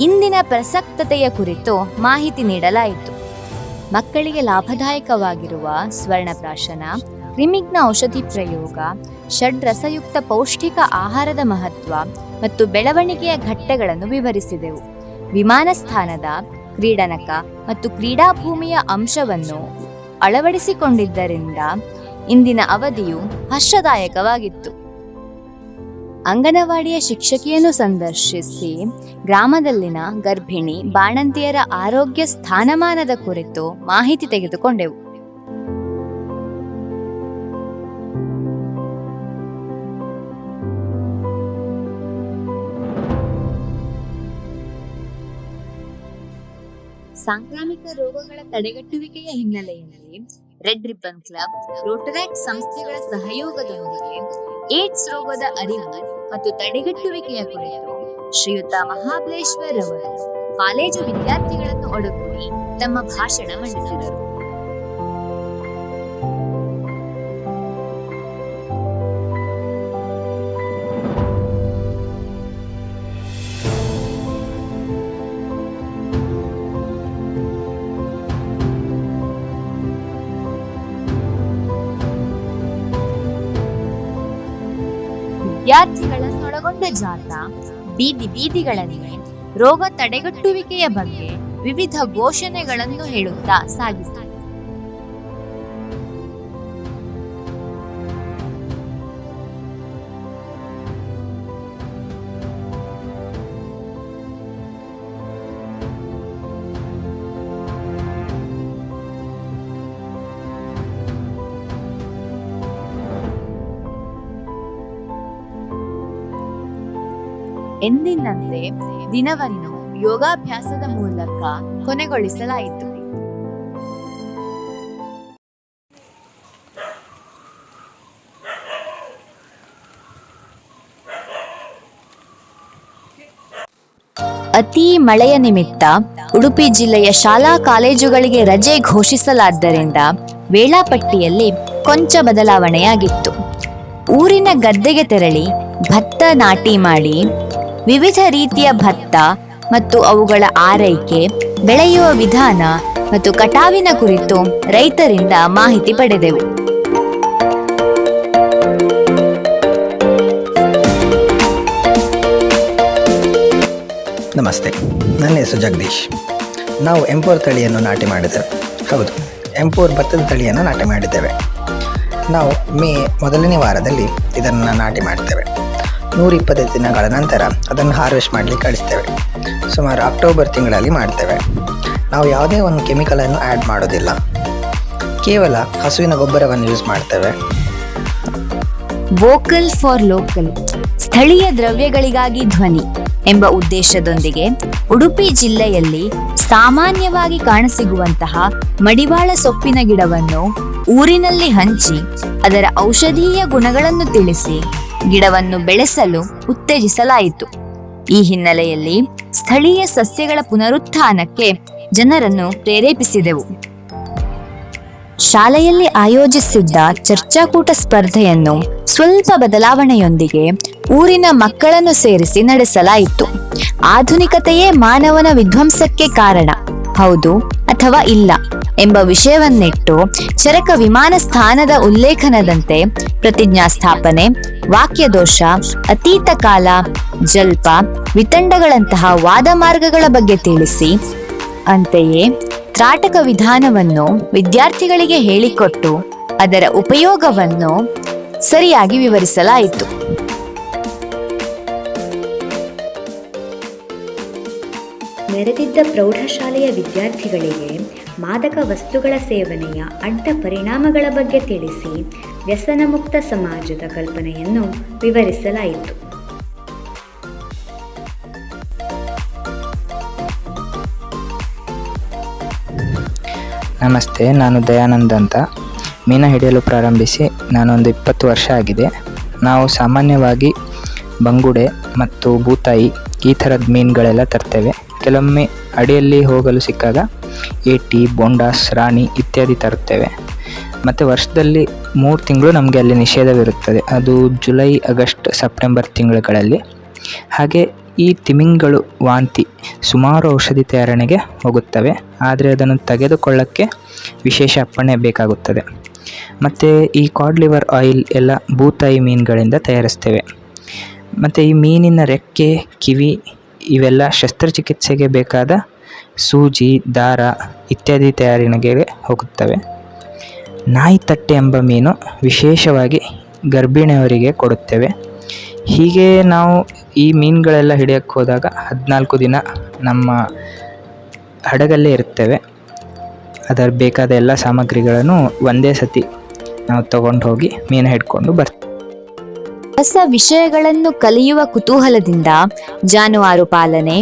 ಇಂದಿನ ಪ್ರಸಕ್ತತೆಯ ಕುರಿತು ಮಾಹಿತಿ ನೀಡಲಾಯಿತು. ಮಕ್ಕಳಿಗೆ ಲಾಭದಾಯಕವಾಗಿರುವ ಸ್ವರ್ಣಪ್ರಾಶನ, ಕ್ರಿಮಿಗ್ನ ಔಷಧಿ ಪ್ರಯೋಗ, ಷಡ್ರಸಯುಕ್ತ ಪೌಷ್ಟಿಕ ಆಹಾರದ ಮಹತ್ವ ಮತ್ತು ಬೆಳವಣಿಗೆಯ ಘಟ್ಟಗಳನ್ನು ವಿವರಿಸಿದೆವು. ವಿಮಾನ ಸ್ಥಾನದ, ಕ್ರೀಡನಕ ಮತ್ತು ಕ್ರೀಡಾಭೂಮಿಯ ಅಂಶವನ್ನು ಅಳವಡಿಸಿಕೊಂಡಿದ್ದರಿಂದ ಇಂದಿನ ಅವಧಿಯು ಹರ್ಷದಾಯಕವಾಗಿತ್ತು. ಅಂಗನವಾಡಿಯ ಶಿಕ್ಷಕಿಯನ್ನು ಸಂದರ್ಶಿಸಿ ಗ್ರಾಮದಲ್ಲಿನ ಗರ್ಭಿಣಿ, ಬಾಣಂತಿಯರ ಆರೋಗ್ಯ ಸ್ಥಾನಮಾನದ ಕುರಿತು ಮಾಹಿತಿ ತೆಗೆದುಕೊಂಡೆವು. ಸಾಂಕ್ರಾಮಿಕ ರೋಗಗಳ ತಡೆಗಟ್ಟುವಿಕೆಯ ಹಿನ್ನೆಲೆಯಲ್ಲಿ ರೆಡ್ ರಿಬ್ಬನ್ ಕ್ಲಬ್, ರೋಟರಾಕ್ಟ್ ಸಂಸ್ಥೆಗಳ ಸಹಯೋಗದೊಂದಿಗೆ ಏಡ್ಸ್ ರೋಗದ ಅರಿವು ಮತ್ತು ತಡೆಗಟ್ಟುವಿಕೆಯ ಕುರಿತು ಶ್ರೀಯುತ ಮಹಾಬಲೇಶ್ವರ್ ಅವರು ಕಾಲೇಜು ವಿದ್ಯಾರ್ಥಿಗಳನ್ನು ಒಳಗೂಡಿ ತಮ್ಮ ಭಾಷಣ ಮಂಡಿಸಿದರು. ವಿದ್ಯಾರ್ಥಿಗಳನ್ನೊಳಗೊಂಡ ಜಾಥಾ ಬೀದಿ ಬೀದಿಗಳಲ್ಲಿ ರೋಗ ತಡೆಗಟ್ಟುವಿಕೆಯ ಬಗ್ಗೆ ವಿವಿಧ ಘೋಷಣೆಗಳನ್ನು ಹೇಳುತ್ತಾ ಸಾಗಿತು. ಎಂದಿನಂತೆ ದಿನವನ್ನು ಯೋಗಾಭ್ಯಾಸದ ಮೂಲಕ ಕೊನೆಗೊಳಿಸಲಾಯಿತು. ಅತಿ ಮಳೆಯ ನಿಮಿತ್ತ ಉಡುಪಿ ಜಿಲ್ಲೆಯ ಶಾಲಾ ಕಾಲೇಜುಗಳಿಗೆ ರಜೆ ಘೋಷಿಸಲಾದ್ದರಿಂದ ವೇಳಾಪಟ್ಟಿಯಲ್ಲಿ ಕೊಂಚ ಬದಲಾವಣೆಯಾಗಿತ್ತು. ಊರಿನ ಗದ್ದೆಗೆ ತೆರಳಿ ಭತ್ತ ನಾಟಿ ಮಾಡಿ ವಿವಿಧ ರೀತಿಯ ಭತ್ತ ಮತ್ತು ಅವುಗಳ ಆರೈಕೆ, ಬೆಳೆಯುವ ವಿಧಾನ ಮತ್ತು ಕಟಾವಿನ ಕುರಿತು ರೈತರಿಂದ ಮಾಹಿತಿ ಪಡೆದೆವು. ನಮಸ್ತೆ, ನನ್ನ ಹೆಸರು ಜಗದೀಶ್. ನಾವು M4 ತಳಿಯನ್ನು ನಾಟಿ ಮಾಡಿದ್ದೇವೆ. ಹೌದು, M4 ಭತ್ತದ ತಳಿಯನ್ನು ನಾಟಿ ಮಾಡಿದ್ದೇವೆ. ನಾವು ಮೇ 1ನೇ ವಾರದಲ್ಲಿ ಇದನ್ನು ನಾಟಿ ಮಾಡ್ತೇವೆ. 120 ದಿನಗಳ ನಂತರ ಅದನ್ನು ಹಾರ್ವೆಸ್ಟ್ ಮಾಡಲಿಕ್ಕೆ ಕಳಿಸ್ತೇವೆ. ಸುಮಾರು ಅಕ್ಟೋಬರ್ ತಿಂಗಳಲ್ಲಿ ಮಾಡ್ತೇವೆ. ನಾವು ಯಾವುದೇ ಒಂದು ಕೆಮಿಕಲನ್ನು ಆ್ಯಡ್ ಮಾಡೋದಿಲ್ಲ, ಕೇವಲ ಹಸುವಿನ ಗೊಬ್ಬರವನ್ನು ಯೂಸ್ ಮಾಡ್ತೇವೆ. ವೋಕಲ್ ಫಾರ್ ಲೋಕಲ್, ಸ್ಥಳೀಯ ದ್ರವ್ಯಗಳಿಗಾಗಿ ಧ್ವನಿ ಎಂಬ ಉದ್ದೇಶದೊಂದಿಗೆ ಉಡುಪಿ ಜಿಲ್ಲೆಯಲ್ಲಿ ಸಾಮಾನ್ಯವಾಗಿ ಕಾಣಸಿಗುವಂತಹ ಮಡಿವಾಳ ಸೊಪ್ಪಿನ ಗಿಡವನ್ನು ಊರಿನಲ್ಲಿ ಹಂಚಿ ಅದರ ಔಷಧೀಯ ಗುಣಗಳನ್ನು ತಿಳಿಸಿ ಗಿಡವನ್ನು ಬೆಳೆಸಲು ಉತ್ತೇಜಿಸಲಾಯಿತು. ಈ ಹಿನ್ನೆಲೆಯಲ್ಲಿ ಸ್ಥಳೀಯ ಸಸ್ಯಗಳ ಪುನರುತ್ಥಾನಕ್ಕೆ ಜನರನ್ನು ಪ್ರೇರೇಪಿಸಿದೆವು. ಶಾಲೆಯಲ್ಲಿ ಆಯೋಜಿಸಿದ್ದ ಚರ್ಚಾಕೂಟ ಸ್ಪರ್ಧೆಯನ್ನು ಸ್ವಲ್ಪ ಬದಲಾವಣೆಯೊಂದಿಗೆ ಊರಿನ ಮಕ್ಕಳನ್ನು ಸೇರಿಸಿ ನಡೆಸಲಾಯಿತು. ಆಧುನಿಕತೆಯೇ ಮಾನವನ ವಿಧ್ವಂಸಕ್ಕೆ ಕಾರಣ, ಹೌದು ಅಥವಾ ಇಲ್ಲ ಎಂಬ ವಿಷಯವನ್ನಿಟ್ಟು ಚರಕ ವಿಮಾನ ಸ್ಥಾನದ ಉಲ್ಲೇಖನದಂತೆ ಪ್ರತಿಜ್ಞಾ ಸ್ಥಾಪನೆ, ವಾಕ್ಯದೋಷ, ಅತೀತ ಕಾಲ, ಜಲ್ಪ, ವಿತಂಡಗಳಂತಹ ವಾದ ಮಾರ್ಗಗಳ ಬಗ್ಗೆ ತಿಳಿಸಿ, ಅಂತೆಯೇ ತ್ರಾಟಕ ವಿಧಾನವನ್ನು ವಿದ್ಯಾರ್ಥಿಗಳಿಗೆ ಹೇಳಿಕೊಟ್ಟು ಅದರ ಉಪಯೋಗವನ್ನು ಸರಿಯಾಗಿ ವಿವರಿಸಲಾಯಿತು. ನೆರೆದಿದ್ದ ಪ್ರೌಢಶಾಲೆಯ ವಿದ್ಯಾರ್ಥಿಗಳಿಗೆ ಮಾದಕ ವಸ್ತುಗಳ ಸೇವನೆಯ ಅಡ್ಡ ಪರಿಣಾಮಗಳ ಬಗ್ಗೆ ತಿಳಿಸಿ ವ್ಯಸನಮುಕ್ತ ಸಮಾಜದ ಕಲ್ಪನೆಯನ್ನು ವಿವರಿಸಲಾಯಿತು. ನಮಸ್ತೆ, ನಾನು ದಯಾನಂದ್ ಅಂತ. ಮೀನು ಹಿಡಿಯಲು ಪ್ರಾರಂಭಿಸಿ ನಾನೊಂದು 20 ವರ್ಷ ಆಗಿದೆ. ನಾವು ಸಾಮಾನ್ಯವಾಗಿ ಬಂಗುಡೆ ಮತ್ತು ಬೂತಾಯಿ ಈ ಥರದ ಮೀನುಗಳೆಲ್ಲ ತರ್ತೇವೆ. ಕೆಲವೊಮ್ಮೆ ಅಡಿಯಲ್ಲಿ ಹೋಗಲು ಸಿಕ್ಕಾಗ ಏಟಿ, ಬೋಂಡಾಸ್, ರಾಣಿ ಇತ್ಯಾದಿ ತರುತ್ತೇವೆ. ಮತ್ತು ವರ್ಷದಲ್ಲಿ 3 ತಿಂಗಳು ನಮಗೆ ಅಲ್ಲಿ ನಿಷೇಧವಿರುತ್ತದೆ. ಅದು ಜುಲೈ, ಆಗಸ್ಟ್, ಸೆಪ್ಟೆಂಬರ್ ತಿಂಗಳುಗಳಲ್ಲಿ. ಹಾಗೆ ಈ ತಿಮಿಂಗಳು ವಾಂತಿ ಸುಮಾರು ಔಷಧಿ ತಯಾರಣೆಗೆ ಹೋಗುತ್ತವೆ. ಆದರೆ ಅದನ್ನು ತೆಗೆದುಕೊಳ್ಳೋಕ್ಕೆ ವಿಶೇಷ ಅಪ್ಪಣೆ ಬೇಕಾಗುತ್ತದೆ. ಮತ್ತು ಈ ಕಾಡ್ ಲಿವರ್ ಆಯಿಲ್ ಎಲ್ಲ ಬೂತಾಯಿ ಮೀನುಗಳಿಂದ ತಯಾರಿಸ್ತೇವೆ. ಮತ್ತು ಈ ಮೀನಿನ ರೆಕ್ಕೆ, ಕಿವಿ ಇವೆಲ್ಲ ಶಸ್ತ್ರಚಿಕಿತ್ಸೆಗೆ ಬೇಕಾದ ಸೂಜಿ, ದಾರ ಇತ್ಯಾದಿ ತಯಾರಿಕೆಗೆ ಹೋಗುತ್ತವೆ. ನಾಯಿ ತಟ್ಟೆ ಎಂಬ ಮೀನು ವಿಶೇಷವಾಗಿ ಗರ್ಭಿಣಿಯವರಿಗೆ ಕೊಡುತ್ತೇವೆ. ಹೀಗೆ ನಾವು ಈ ಮೀನುಗಳೆಲ್ಲ ಹಿಡಿಯೋಕ್ಕೆ ಹೋದಾಗ 14 ದಿನ ನಮ್ಮ ಹಡಗಲ್ಲೇ ಇರ್ತೇವೆ. ಅದರ ಬೇಕಾದ ಎಲ್ಲ ಸಾಮಗ್ರಿಗಳನ್ನು ಒಂದೇ ಸತಿ ನಾವು ತಗೊಂಡು ಹೋಗಿ ಮೀನು ಹಿಡ್ಕೊಂಡು ಬರ್ತೀವಿ. ಹೊಸ ವಿಷಯಗಳನ್ನು ಕಲಿಯುವ ಕುತೂಹಲದಿಂದ ಜಾನುವಾರು ಪಾಲನೆ,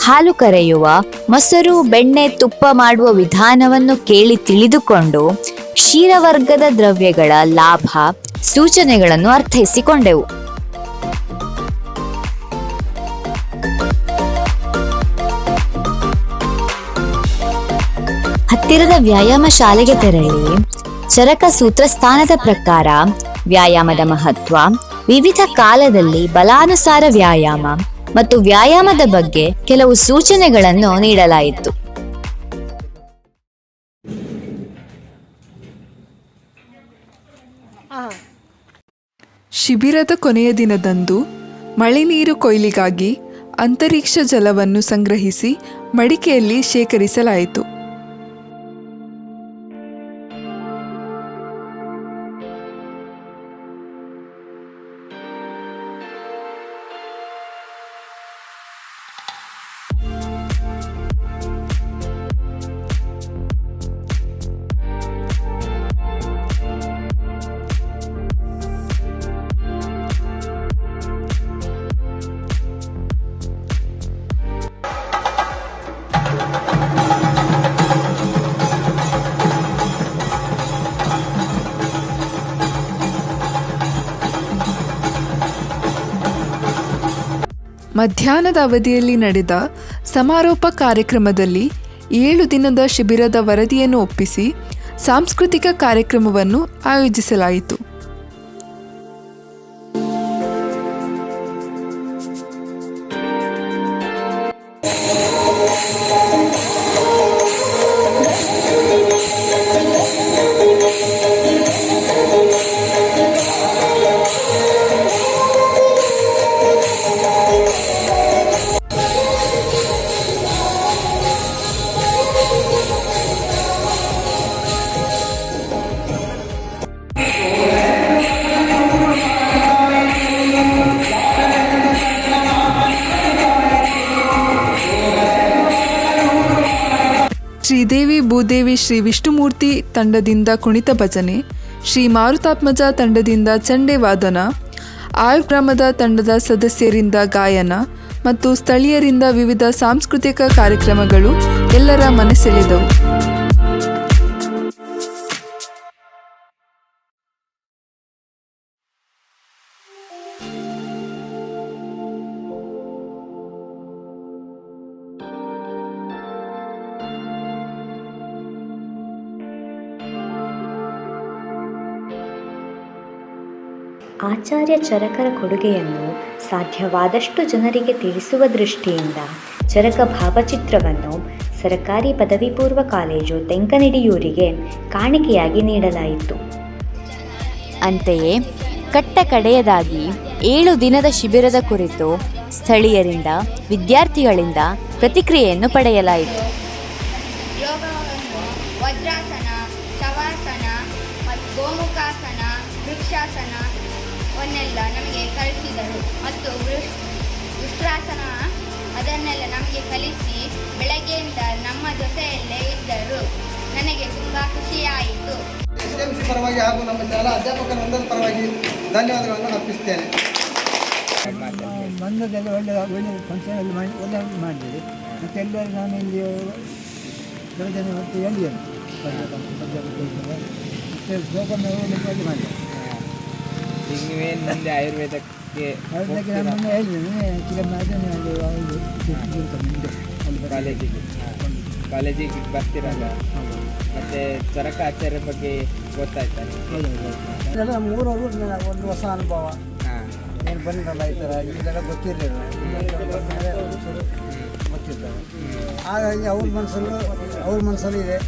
ಹಾಲು ಕರೆಯುವ, ಮೊಸರು, ಬೆಣ್ಣೆ, ತುಪ್ಪ ಮಾಡುವ ವಿಧಾನವನ್ನು ಕೇಳಿ ತಿಳಿದುಕೊಂಡು ಕ್ಷೀರವರ್ಗದ ದ್ರವ್ಯಗಳ ಲಾಭ, ಸೂಚನೆಗಳನ್ನು ಅರ್ಥೈಸಿಕೊಂಡೆವು. ಹತ್ತಿರದ ವ್ಯಾಯಾಮ ಶಾಲೆಗೆ ತೆರಳಿ ಚರಕ ಸೂತ್ರಸ್ಥಾನದ ಪ್ರಕಾರ ವ್ಯಾಯಾಮದ ಮಹತ್ವ, ವಿವಿಧ ಕಾಲದಲ್ಲಿ ಬಲಾನುಸಾರ ವ್ಯಾಯಾಮ ಮತ್ತು ವ್ಯಾಯಾಮದ ಬಗ್ಗೆ ಕೆಲವು ಸೂಚನೆಗಳನ್ನು ನೀಡಲಾಯಿತು. ಶಿಬಿರದ ಕೊನೆಯ ದಿನದಂದು ಮಳೆ ನೀರು ಕೊಯ್ಲಿಗಾಗಿ ಅಂತರಿಕ್ಷ ಜಲವನ್ನು ಸಂಗ್ರಹಿಸಿ ಮಡಿಕೆಯಲ್ಲಿ ಶೇಖರಿಸಲಾಯಿತು. ಮಧ್ಯಾಹ್ನದ ಅವಧಿಯಲ್ಲಿ ನಡೆದ ಸಮಾರೋಪ ಕಾರ್ಯಕ್ರಮದಲ್ಲಿ 7 ದಿನದ ಶಿಬಿರದ ವರದಿಯನ್ನು ಒಪ್ಪಿಸಿ ಸಾಂಸ್ಕೃತಿಕ ಕಾರ್ಯಕ್ರಮವನ್ನು ಆಯೋಜಿಸಲಾಯಿತು. ಶ್ರೀದೇವಿ ಭೂದೇವಿ ಶ್ರೀ ವಿಷ್ಣುಮೂರ್ತಿ ತಂಡದಿಂದ ಕುಣಿತ ಭಜನೆ, ಶ್ರೀ ಮಾರುತಾತ್ಮಜ ತಂಡದಿಂದ ಚಂಡೆ ವಾದನ, ಆಯುರ್ಗ್ರಾಮದ ತಂಡದ ಸದಸ್ಯರಿಂದ ಗಾಯನ ಮತ್ತು ಸ್ಥಳೀಯರಿಂದ ವಿವಿಧ ಸಾಂಸ್ಕೃತಿಕ ಕಾರ್ಯಕ್ರಮಗಳು ಎಲ್ಲರ ಮನಸೆಳೆದವು. ಆಚಾರ್ಯ ಚರಕರ ಕೊಡುಗೆಯನ್ನು ಸಾಧ್ಯವಾದಷ್ಟು ಜನರಿಗೆ ತಿಳಿಸುವ ದೃಷ್ಟಿಯಿಂದ ಚರಕ ಭಾವಚಿತ್ರವನ್ನು ಸರಕಾರಿ ಪದವಿ ಪೂರ್ವ ಕಾಲೇಜು ತೆಂಕನಡಿಯೂರಿಗೆ ಕಾಣಿಕೆಯಾಗಿ ನೀಡಲಾಯಿತು. ಅಂತೆಯೇ ಕಟ್ಟ ಕಡೆಯದಾಗಿ 7 ದಿನದ ಶಿಬಿರದ ಕುರಿತು ಸ್ಥಳೀಯರಿಂದ ವಿದ್ಯಾರ್ಥಿಗಳಿಂದ ಪ್ರತಿಕ್ರಿಯೆಯನ್ನು ಪಡೆಯಲಾಯಿತು. ಯೋಗವನ್ನು ವಜ್ರಾಸನ, ಶವಾಸನ ಮತ್ತು ಗೋಮುಖಾಸನ, ವೃಕ್ಷಾಸನವನ್ನೆಲ್ಲ ನಮಗೆ ಕಲಿಸಿದರು ಮತ್ತು ಉಷ್ಟ್ರಾಸನ ಅದನ್ನೆಲ್ಲ ನಮಗೆ ಕಲಿಸಿ ಬೆಳಗ್ಗೆಯಿಂದ ನಮ್ಮ ಜೊತೆಯಲ್ಲೇ ಇದ್ದರು. ನನಗೆ ತುಂಬ ಖುಷಿಯಾಯಿತು. SDMC ಪರವಾಗಿ ಹಾಗೂ ನಮ್ಮ ಶಾಲಾ ಅಧ್ಯಾಪಕರ ವೃಂದದ ಪರವಾಗಿ ಧನ್ಯವಾದಗಳನ್ನು ಅರ್ಪಿಸುತ್ತೇನೆ. ಮಂದದಲ್ಲಿ ಒಳ್ಳೆ ಫಂಕ್ಷನ್ ಒಳ್ಳೆ ಮಾಡಿದ್ದೀರಿ ಮತ್ತು ಎಲ್ಲರೂ ನಾನು ಇಲ್ಲಿ ಬೆಳಗ್ಗೆ ಹೊತ್ತು ಹೇಳಿದ್ದೇನೆ ಮತ್ತು ಪ್ರೋಗ್ರಾಮ್ ಒಳ್ಳೆ ಮಾಡಿದೆ. ಈಗ ನೀವೇನು ಮುಂದೆ ಆಯುರ್ವೇದಕ್ಕೆ ನಾನು ಮೊನ್ನೆ ಹೇಳಿದ್ದೇನೆ ಕೆಲವೊಮ್ಮೆ ಅದನ್ನೇ ಅಲ್ಲಿ ಕಾಲೇಜಿಗೆ ಬರ್ತಿರಲ್ಲ ಮತ್ತು ಚರಕ ಆಚಾರ್ಯ ಬಗ್ಗೆ ಗೊತ್ತಾಯ್ತಾರೆ. ಇದೆಲ್ಲ 3 ಒಂದು ಹೊಸ ಅನುಭವ. ಏನು ಬಂದಿರಲ್ಲ ಈ ಥರ ಇದೆಲ್ಲ ಗೊತ್ತಿರಲಿಲ್ಲ, ಗೊತ್ತಿರ್ತಾರೆ. ಹಾಗಾಗಿ ಅವ್ರ ಮನಸ್ಸಲ್ಲಿ ಇದೆ,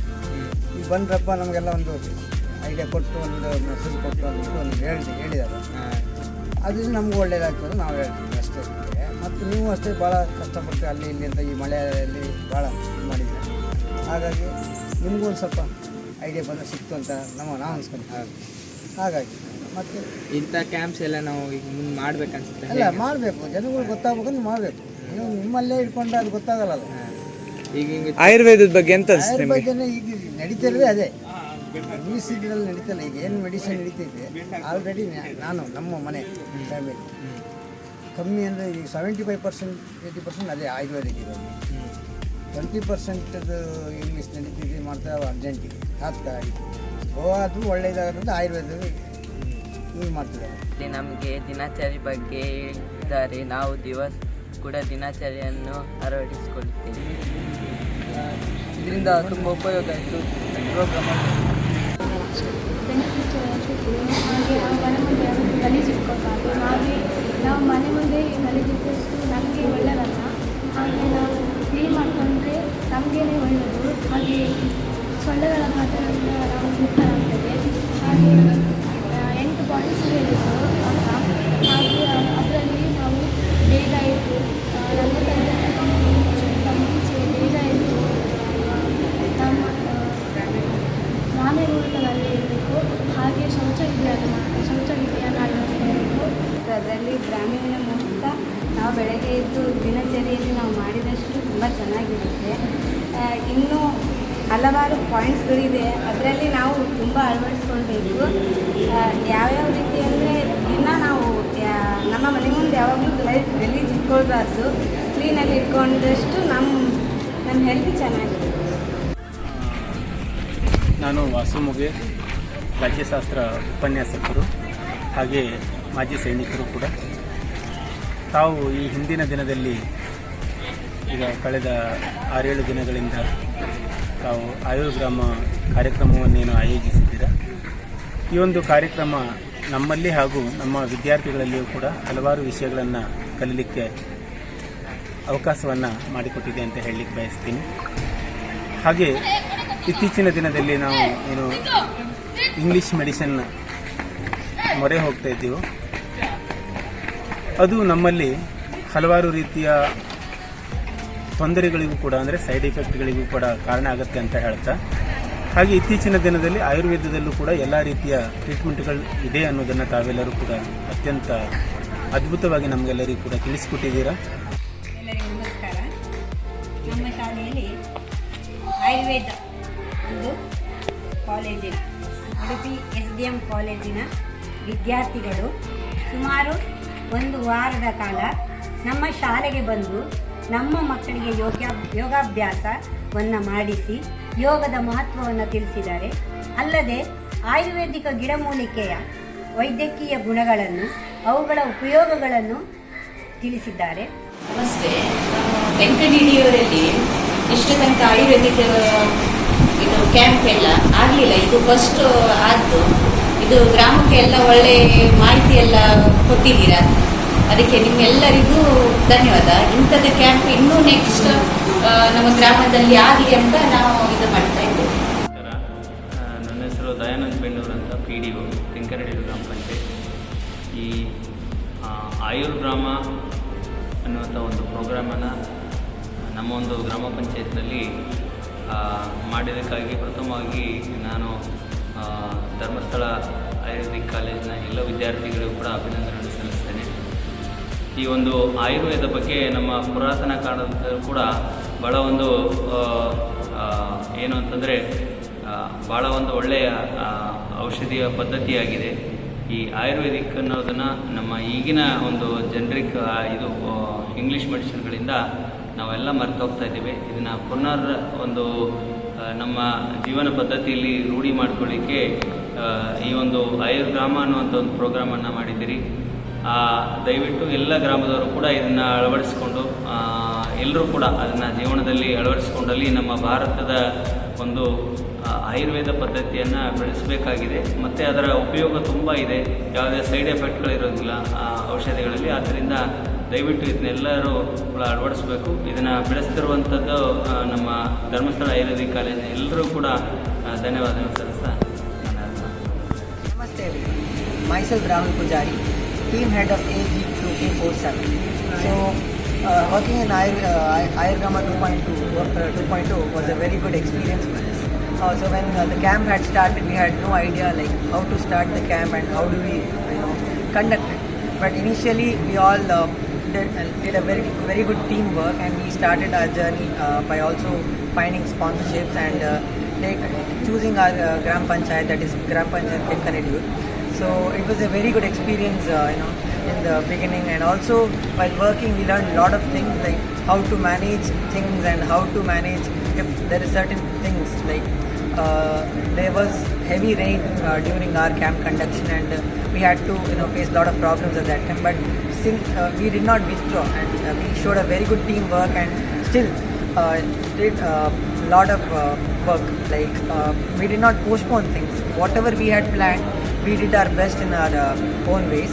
ಈಗ ಬಂದ್ರಪ್ಪ ನಮಗೆಲ್ಲ ಒಂದು ಐಡಿಯಾ ಕೊಟ್ಟು ಒಂದು ಮೆಸೇಜ್ ಕೊಟ್ಟು ಅಂದ್ಬಿಟ್ಟು ಒಂದು ಹೇಳಿದ್ದಾರೆ. ಅದರಿಂದ ನಮಗೂ ಒಳ್ಳೇದಾಗ್ತದೆ, ನಾವು ಹೇಳ್ತೀವಿ ಅಷ್ಟೇ. ಮತ್ತು ನೀವು ಅಷ್ಟೇ ಭಾಳ ಕಷ್ಟಪಟ್ಟು ಅಲ್ಲಿ ಇಲ್ಲಿ ಅಂತ ಈ ಮಳೆಯಲ್ಲಿ ಭಾಳ ಇದು ಮಾಡಿದ್ದೀರ. ಹಾಗಾಗಿ ನಿಮಗೂ ಒಂದು ಸ್ವಲ್ಪ ಐಡಿಯಾ ಬಂದರೆ ಸಿಕ್ತು ಅಂತ ನಾವು ಅನ್ಸ್ಕೊಂತೀವಿ. ಹಾಗಾಗಿ ಮತ್ತು ಇಂಥ ಕ್ಯಾಂಪ್ಸ್ ಎಲ್ಲ ನಾವು ಈಗ ಮುಂದೆ ಮಾಡ್ಬೇಕನ್ಸುತ್ತೆ. ಅಲ್ಲ, ಮಾಡಬೇಕು, ಜನಗಳು ಗೊತ್ತಾಗ್ಬೇಕಂದ್ರೆ ಮಾಡಬೇಕು. ನೀವು ನಿಮ್ಮಲ್ಲೇ ಇಟ್ಕೊಂಡ್ರೆ ಅದು ಗೊತ್ತಾಗಲ್ಲ. ಈಗ ಆಯುರ್ವೇದದ ಬಗ್ಗೆ ಎಂತ ಆಯುರ್ವೇದನೇ ಈಗ ನಡೀತಿರೋದೇ ಅದೇ. ಇಂಗ್ಲೀಷ್ ಇದರಲ್ಲಿ ನಡೀತಲ್ಲ. ಈಗ ಏನು ಮೆಡಿಸಿನ್ ನಡೀತಿದೆ ಆಲ್ರೆಡಿ ನಮ್ಮ ಮನೆ ಫ್ಯಾಮಿಲಿ ಕಮ್ಮಿ ಅಂದರೆ ಈಗ 75% 80% ಅದೇ ಆಯುರ್ವೇದಿಕ್ ಇದೆ. 20% ಇಂಗ್ಲೀಷ್ ನಡೀತಿದೆ, ಮಾಡ್ತಾ ಅರ್ಜೆಂಟಿಗೆ ಆಗ್ತಾ ಇದೆ. ಅದು ಒಳ್ಳೆಯದಾಗುತ್ತೆ. ಆಯುರ್ವೇದ ಯೂಸ್ ಮಾಡ್ತಿದ್ದಾರೆ. ನಮಗೆ ದಿನಚರಿ ಬಗ್ಗೆ ಹೇಳಿದ್ದಾರೆ. ನಾವು ದಿವಸ ಕೂಡ ದಿನಚರಿಯನ್ನು ಅಳವಡಿಸಿಕೊಳ್ಳುತ್ತೇವೆ. ಇದರಿಂದ ತುಂಬ ಉಪಯೋಗ ಆಯಿತು. ಪ್ರೋಗ್ರಾಮ್ ಗಲೀಜಿಟ್ಕೊಳ್ಬಾರ್ದು. ಹಾಗೆ ನಾವು ಮನೆ ಮುಂದೆ ಗಲೀಜಿಟ್ಟಷ್ಟು ನಮಗೆ ಒಳ್ಳೆಯದಲ್ಲ. ಹಾಗೆ ನಾವು ಕ್ಲೀನ್ ಮಾಡಿಕೊಂಡ್ರೆ ನಮಗೇನೆ ಒಳ್ಳೆಯದು. ಹಾಗೆ ಸೊಳ್ಳೆಗಳ ಕಾಟದಿಂದ ನಾವು ಮುಕ್ತರಾಗ್ತದೆ. ಹಾಗೆ 8 ಪಾಯಿಂಟ್ಸ್ ಹೇಳಿದ್ರು ಅಂತ. ಹಾಗೆ ಅದರಲ್ಲಿ ನಾವು ಬೇಗ ಇದ್ದು 45 ಮುಂಚೆ ಬೇಗ ಇದ್ದು ನಮ್ಮ ಗ್ರಾಮೀಣ ಮೂಲಕದಲ್ಲಿ ಇರಬೇಕು. ಹಾಗೆ ಶೌಚವಿದ್ಯೆಯನ್ನು ಅಳವಡಿಸಬೇಕು. ಅದರಲ್ಲಿ ಗ್ರಾಮೀಣ ಮುಕ್ತ ನಾವು ಬೆಳಗ್ಗೆ ಎದ್ದು ದಿನಚರಿಯಲ್ಲಿ ನಾವು ಮಾಡಿದಷ್ಟು ತುಂಬ ಚೆನ್ನಾಗಿರುತ್ತೆ. ಇನ್ನೂ ಹಲವಾರು ಪಾಯಿಂಟ್ಸ್ಗಳಿದೆ, ಅದರಲ್ಲಿ ನಾವು ತುಂಬ ಅಳವಡಿಸ್ಕೊಳ್ಬೇಕು. ಯಾವ್ಯಾವ ರೀತಿ ಅಂದರೆ ದಿನ ನಾವು ನಮ್ಮ ಮನೆ ಮುಂದೆ ಯಾವಾಗಲೂ ಗಲೀಜು ಇಟ್ಕೊಳ್ಬಾರ್ದು. ಕ್ಲೀನಲ್ಲಿ ಇಟ್ಕೊಂಡಷ್ಟು ನಮ್ಮ ಹೆಲ್ತ್ ಚೆನ್ನಾಗಿರುತ್ತೆ. ನಾನು ವಾಸುಮುಗೆ, ರಾಜ್ಯಶಾಸ್ತ್ರ ಉಪನ್ಯಾಸಕರು, ಹಾಗೆ ಮಾಜಿ ಸೈನಿಕರು ಕೂಡ. ತಾವು ಈ ಹಿಂದಿನ ದಿನದಲ್ಲಿ ಈಗ ಕಳೆದ 6-7 ದಿನಗಳಿಂದ ತಾವು ಆಯುರ್ಗ್ರಾಮ ಕಾರ್ಯಕ್ರಮವನ್ನೇನು ಆಯೋಜಿಸಿದ್ದೀರ. ಈ ಒಂದು ಕಾರ್ಯಕ್ರಮ ನಮ್ಮಲ್ಲಿ ಹಾಗೂ ನಮ್ಮ ವಿದ್ಯಾರ್ಥಿಗಳಲ್ಲಿಯೂ ಕೂಡ ಹಲವಾರು ವಿಷಯಗಳನ್ನು ಕಲೀಲಿಕ್ಕೆ ಅವಕಾಶವನ್ನು ಮಾಡಿಕೊಟ್ಟಿದೆ ಅಂತ ಹೇಳಲಿಕ್ಕೆ ಬಯಸ್ತೀನಿ. ಹಾಗೆ ಇತ್ತೀಚಿನ ದಿನದಲ್ಲಿ ನಾವು ಏನು ಇಂಗ್ಲೀಷ್ ಮೆಡಿಸಿನ್ ಮೊರೆ ಹೋಗ್ತಾ ಇದ್ದೀವೋ ಅದು ನಮ್ಮಲ್ಲಿ ಹಲವಾರು ರೀತಿಯ ತೊಂದರೆಗಳಿಗೂ ಕೂಡ ಅಂದರೆ ಸೈಡ್ ಎಫೆಕ್ಟ್ಗಳಿಗೂ ಕೂಡ ಕಾರಣ ಆಗುತ್ತೆ ಅಂತ ಹೇಳ್ತಾ, ಹಾಗೆ ಇತ್ತೀಚಿನ ದಿನದಲ್ಲಿ ಆಯುರ್ವೇದದಲ್ಲೂ ಕೂಡ ಎಲ್ಲ ರೀತಿಯ ಟ್ರೀಟ್ಮೆಂಟ್ಗಳು ಇದೆ ಅನ್ನೋದನ್ನು ತಾವೆಲ್ಲರೂ ಕೂಡ ಅತ್ಯಂತ ಅದ್ಭುತವಾಗಿ ನಮಗೆಲ್ಲರಿಗೂ ಕೂಡ ತಿಳಿಸಿಕೊಟ್ಟಿದ್ದೀರಾ. ಎಲ್ಲರಿಗೂ ನಮಸ್ಕಾರ. ನಮ್ಮ ಶಾಲೆಯಲ್ಲಿ ಆಯುರ್ವೇದ ಒಂದು ಕಾಲೇಜಿನ ಉಡುಪಿ SDM ಕಾಲೇಜಿನ ವಿದ್ಯಾರ್ಥಿಗಳು ಸುಮಾರು 1 ವಾರದ ಕಾಲ ನಮ್ಮ ಶಾಲೆಗೆ ಬಂದು ನಮ್ಮ ಮಕ್ಕಳಿಗೆ ಯೋಗಾಭ್ಯಾಸವನ್ನು ಮಾಡಿಸಿ ಯೋಗದ ಮಹತ್ವವನ್ನು ತಿಳಿಸಿದ್ದಾರೆ. ಅಲ್ಲದೆ ಆಯುರ್ವೇದಿಕ ಗಿಡಮೂಲಿಕೆಯ ವೈದ್ಯಕೀಯ ಗುಣಗಳನ್ನು, ಅವುಗಳ ಉಪಯೋಗಗಳನ್ನು ತಿಳಿಸಿದ್ದಾರೆ. ನಮಸ್ತೆ. ತೆಂಕನಡಿಯೂರಲ್ಲಿ ಇಷ್ಟು ತನಕ ಆಯುರ್ವೇದಿಕ್ ಇದು ಕ್ಯಾಂಪ್ ಎಲ್ಲ ಆಗಲಿಲ್ಲ. ಇದು ಫಸ್ಟ್ ಆದ್ದು. ಇದು ಗ್ರಾಮಕ್ಕೆ ಎಲ್ಲ ಒಳ್ಳೆ ಮಾಹಿತಿ ಎಲ್ಲ ಕೊಟ್ಟಿದ್ದೀರಾ. ಅದಕ್ಕೆ ನಿಮ್ಮೆಲ್ಲರಿಗೂ ಧನ್ಯವಾದ. ಇಂಥದ್ದು ಕ್ಯಾಂಪ್ ಇನ್ನೂ ನೆಕ್ಸ್ಟ್ ನಮ್ಮ ಗ್ರಾಮದಲ್ಲಿ ಆಗಲಿ ಅಂತ ನಾವು ಇದು ಮಾಡ್ತಾ ಇದ್ದೇವೆ. ನನ್ನ ಹೆಸರು ದಯಾನಂದ್ ಬೆಣ್ಣೂರು ಅಂತ, PDO ತೆಂಕನಡಿಯೂರು ಗ್ರಾಮ ಪಂಚಾಯತ್. ಈ ಆಯುರ್ಗ್ರಾಮ ಅನ್ನುವಂಥ ಒಂದು ಪ್ರೋಗ್ರಾಮನ್ನು ನಮ್ಮ ಒಂದು ಗ್ರಾಮ ಪಂಚಾಯತ್ನಲ್ಲಿ ಮಾಡಿದ್ದಕ್ಕಾಗಿ ಪ್ರಥಮವಾಗಿ ನಾನು ಧರ್ಮಸ್ಥಳ ಆಯುರ್ವೇದಿಕ್ ಕಾಲೇಜಿನ ಎಲ್ಲ ವಿದ್ಯಾರ್ಥಿಗಳಿಗೂ ಕೂಡ ಅಭಿನಂದನೆಯನ್ನು ಸಲ್ಲಿಸ್ತೇನೆ. ಈ ಒಂದು ಆಯುರ್ವೇದ ಬಗ್ಗೆ ನಮ್ಮ ಪುರಾತನ ಕಾಲದಲ್ಲೂ ಕೂಡ ಭಾಳ ಒಂದು ಏನು ಅಂತಂದರೆ ಭಾಳ ಒಂದು ಒಳ್ಳೆಯ ಔಷಧಿಯ ಪದ್ಧತಿಯಾಗಿದೆ. ಈ ಆಯುರ್ವೇದಿಕ್ ಅನ್ನೋದನ್ನು ನಮ್ಮ ಈಗಿನ ಒಂದು ಜನರಿಕ್ ಇದು ಇಂಗ್ಲೀಷ್ ಮೆಡಿಸಿನ್ಗಳಿಂದ ನಾವೆಲ್ಲ ಮರೆತು ಹೋಗ್ತಾ ಇದ್ದೀವಿ. ಇದನ್ನು ಪುನರ್ ಒಂದು ನಮ್ಮ ಜೀವನ ಪದ್ಧತಿಯಲ್ಲಿ ರೂಢಿ ಮಾಡ್ಕೊಳ್ಳಿಕ್ಕೆ ಈ ಒಂದು ಆಯುರ್ಗ್ರಾಮ ಅನ್ನುವಂಥ ಒಂದು ಪ್ರೋಗ್ರಾಮನ್ನು ಮಾಡಿದ್ದೀರಿ. ದಯವಿಟ್ಟು ಎಲ್ಲ ಗ್ರಾಮದವರು ಕೂಡ ಇದನ್ನು ಅಳವಡಿಸಿಕೊಂಡು ಎಲ್ಲರೂ ಕೂಡ ಅದನ್ನು ಜೀವನದಲ್ಲಿ ಅಳವಡಿಸಿಕೊಂಡಲ್ಲಿ ನಮ್ಮ ಭಾರತದ ಒಂದು ಆಯುರ್ವೇದ ಪದ್ಧತಿಯನ್ನು ಬೆಳೆಸಬೇಕಾಗಿದೆ. ಮತ್ತು ಅದರ ಉಪಯೋಗ ತುಂಬ ಇದೆ, ಯಾವುದೇ ಸೈಡ್ ಎಫೆಕ್ಟ್ಗಳಿರೋದಿಲ್ಲ ಔಷಧಿಗಳಲ್ಲಿ. ಆದ್ದರಿಂದ ದಯವಿಟ್ಟು ಇದನ್ನೆಲ್ಲರೂ ಕೂಡ ಅಳವಡಿಸಬೇಕು. ಇದನ್ನು ಬೆಳೆಸ್ತಿರುವಂಥದ್ದು ನಮ್ಮ ಧರ್ಮಸ್ಥಳ ಆಯುರ್ವೇದಿಕ್ ಕಾಲೇಜಿನ ಎಲ್ಲರೂ ಕೂಡ ಧನ್ಯವಾದಗಳು ಸಲ್ಲಿಸ್ತಾ ನಮಸ್ತೆ. myself Rahul Pujari, team head of AG 2K47. So working in Ayurgrama 2.2 was a very good experience for us. So when the camp had started, we had no idea like how to start the camp and how do we conduct it. But initially we all did a very good teamwork, and we started our journey by also finding sponsorships and choosing our Gram Panchayat, that is Gram Panchayat Tenkanidiyur. So it was a very good experience in the beginning, and also while working we learned a lot of things like how to manage things and how to manage if there is certain things like there was heavy rain during our camp conduction, and we had to face a lot of problems at that time, but still we did not withdraw, and we showed a very good teamwork and still did a lot of work. Like we did not postpone things. Whatever we had planned, we did our best in our own ways,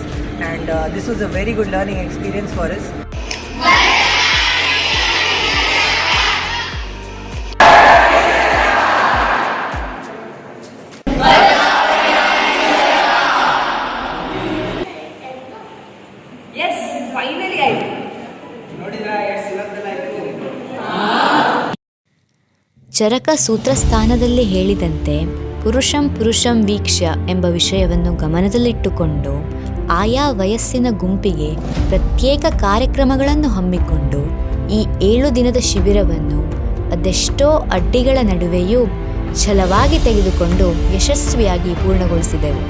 and this was a very good learning experience for us. Yes, finally I ಚರಕ ಸೂತ್ರಸ್ಥಾನದಲ್ಲಿ ಹೇಳಿದಂತೆ ಪುರುಷಂ ವೀಕ್ಷ್ಯ ಎಂಬ ವಿಷಯವನ್ನು ಗಮನದಲ್ಲಿಟ್ಟುಕೊಂಡು ಆಯಾ ವಯಸ್ಸಿನ ಗುಂಪಿಗೆ ಪ್ರತ್ಯೇಕ ಕಾರ್ಯಕ್ರಮಗಳನ್ನು ಹಮ್ಮಿಕೊಂಡು ಈ 7 ದಿನದ ಶಿಬಿರವನ್ನು ಅದೆಷ್ಟೋ ಅಡ್ಡಿಗಳ ನಡುವೆಯೂ ಛಲವಾಗಿ ತೆಗೆದುಕೊಂಡು ಯಶಸ್ವಿಯಾಗಿ ಪೂರ್ಣಗೊಳಿಸಿದರು.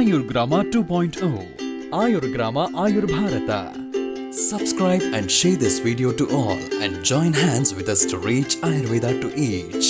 Ayurgrama 2.0, Ayurgrama Ayur Bharata. Subscribe and share this video to all and join hands with us to reach Ayurveda to each.